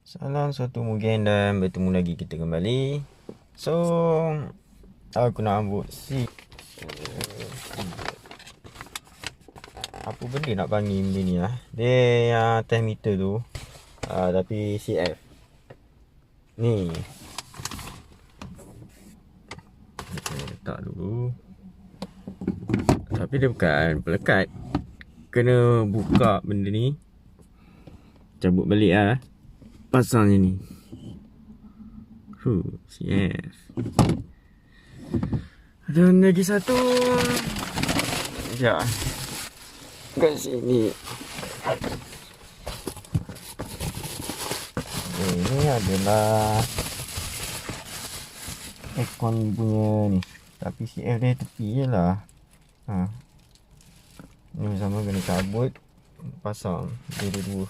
Salam suatu mugen dan bertemu lagi kita kembali. So, aku nak ambil apa benda nak panggil benda ni lah. Dia yang test meter tu, tapi CF ni kita letak dulu. Tapi dia bukan pelekat, kena buka benda ni, cabut balik lah, pasang je ni. CF. Dan lagi satu, ya, kat sini. Ini adalah aircon punya ni, tapi CF dia tepi je lah. Ni sama kena cabut, pasang dia dua.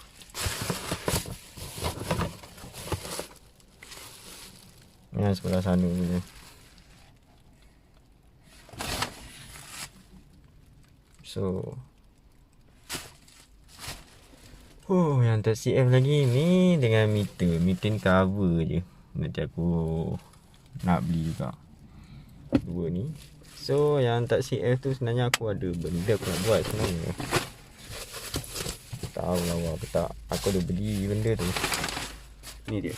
Yang sebelah sana punya. So, yang tak CF lagi ni dengan meter. Meter ni cover je. Nanti aku nak beli juga dua ni. So, yang tak CF tu sebenarnya aku ada benda aku nak buat sebenarnya. Tahu lawa ke tak. Aku ada beli benda tu. Ni dia.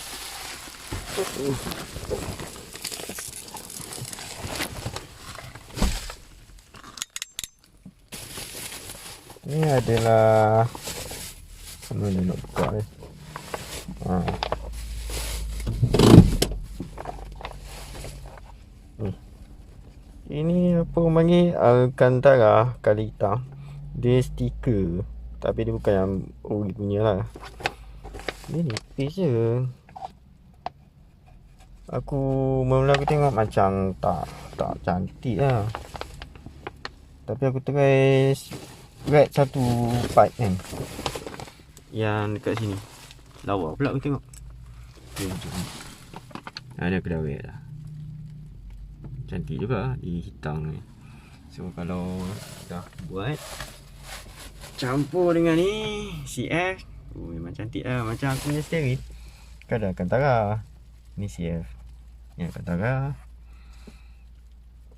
Ni adalah mana nak buka ni. Ini apa orang panggil, Alcantara kali hitam. Dia stiker, tapi dia bukan yang ori punya lah. Dia nipis je. Aku mula aku tengok macam tak cantik lah. Tapi aku try wrap satu part kan, yang dekat sini. Lawa pula aku tengok. Ada aku dah wrap dah. Cantik juga di hitam ni. So kalau dah buat, campur dengan ni CF, memang cantik lah. Macam aku punya steering kan ada Alcantara, ni CF ni Alcantara,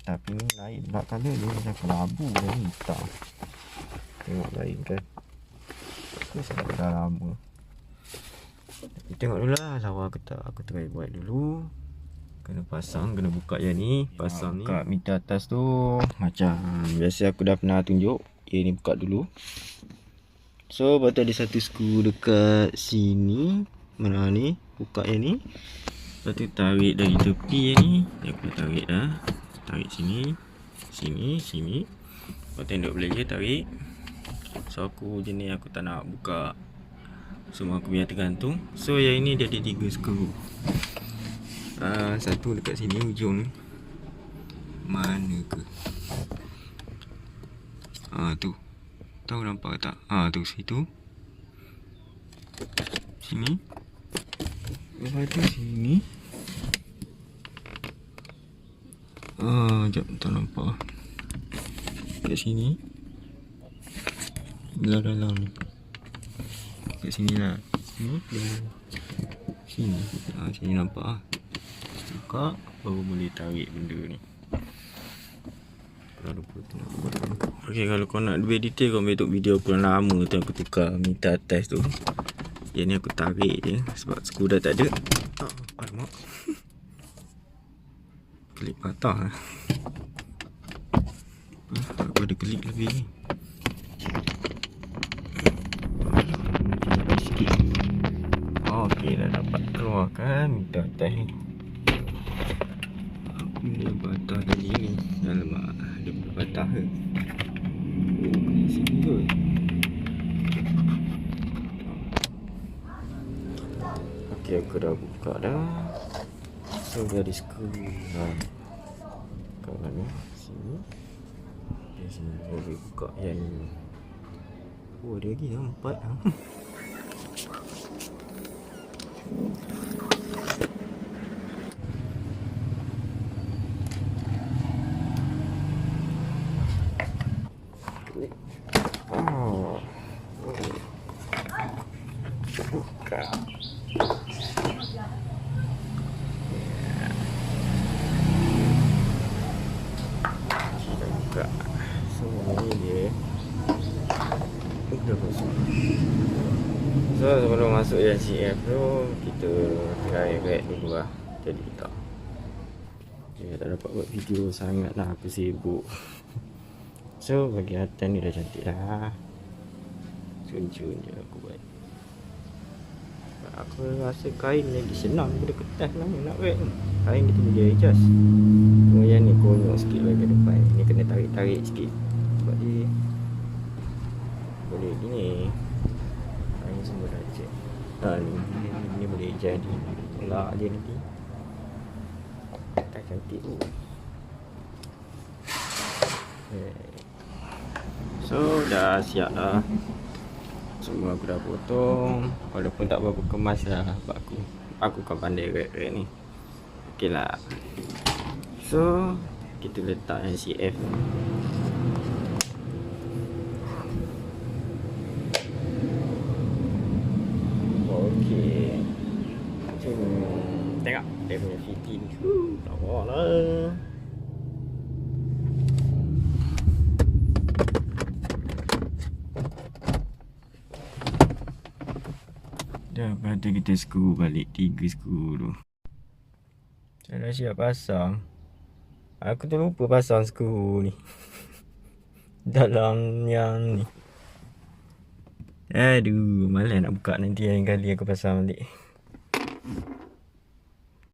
tapi ni lain pula colour dia, macam kelabu dan hitam. Tengok lain kan. Aku sebab dah lama. Tapi tengok dulu lah lawa ke tak. Aku try buat dulu. Kena pasang, kena buka yang ni, pasang ni. Buka meter atas tu macam biasa aku dah pernah tunjuk. Yang ni buka dulu. So lepas tu ada satu skru dekat sini. Mana ni, buka yang ni. Lepas tu tarik dari tepi yang ni. Aku tarik dah. Tarik sini, sini, sini. Lepas tu tenduk belakang tarik. So aku jenis aku tak nak buka semua aku biar tergantung. So yang ini dia ada 3 skru. Satu dekat sini ujung ni. Mana ke? Tu. Tahu nampak tak? Tu situ. Sini. Lepas tu sini. Sekejap tak nampak. Kat sini. Dalam ni. Kat sini lah. Sini. Sini. Sini nampak lah. Buka, baru boleh tarik benda ni. Kalau lupa tu nak buat. Okay, kalau kau nak lebih detail, kau boleh tengok video aku lama tu aku tukar meter atas tu. Yang ni aku tarik je sebab skru dah tak ada. Alamak. Klik patah lah. Aku ada klik lebih ni. Okay, dah dapat keluarkan meter atas ni. Apa yang patah tadi ni? Alamak, dia boleh patah ke? Kena sini kot. Okay, aku dah buka dah. So dia ada skru kat mana? Sini. Di sini boleh buka yang ni. Ada lagi dah 4 lah. buka. masuk LCF tu kita try rek dulu lah. Jadi tak. Okay, tak dapat buat video sangat lah, aku sibuk. So bagi atas ni dah cantik lah. Cun-cun je aku buat. Aku rasa kain lagi senang daripada kertas lah nak rek ni. Kain kita boleh adjust. Cuma yang ni konyol sikit bagi depan. Ni kena tarik-tarik sikit. Sebab dia boleh gini. Kain semua dah check. Ni boleh jadi. Tolak je nanti. Tak cantik tu. Okay. So dah siap dah. Semua aku dah potong. Walaupun tak berapa kemas lah. Sebab aku kan pandai rek-rek ni. Ok lah. So kita letak LCF. Ok. Tengok dia punya fitting. Nampak lah. Dah pada kita skru balik 3 skru tu. Saya dah siap pasang. Aku terlupa pasang skru ni. Dalam yang ni. Aduh, malas nak buka nanti lain kali aku pasang balik.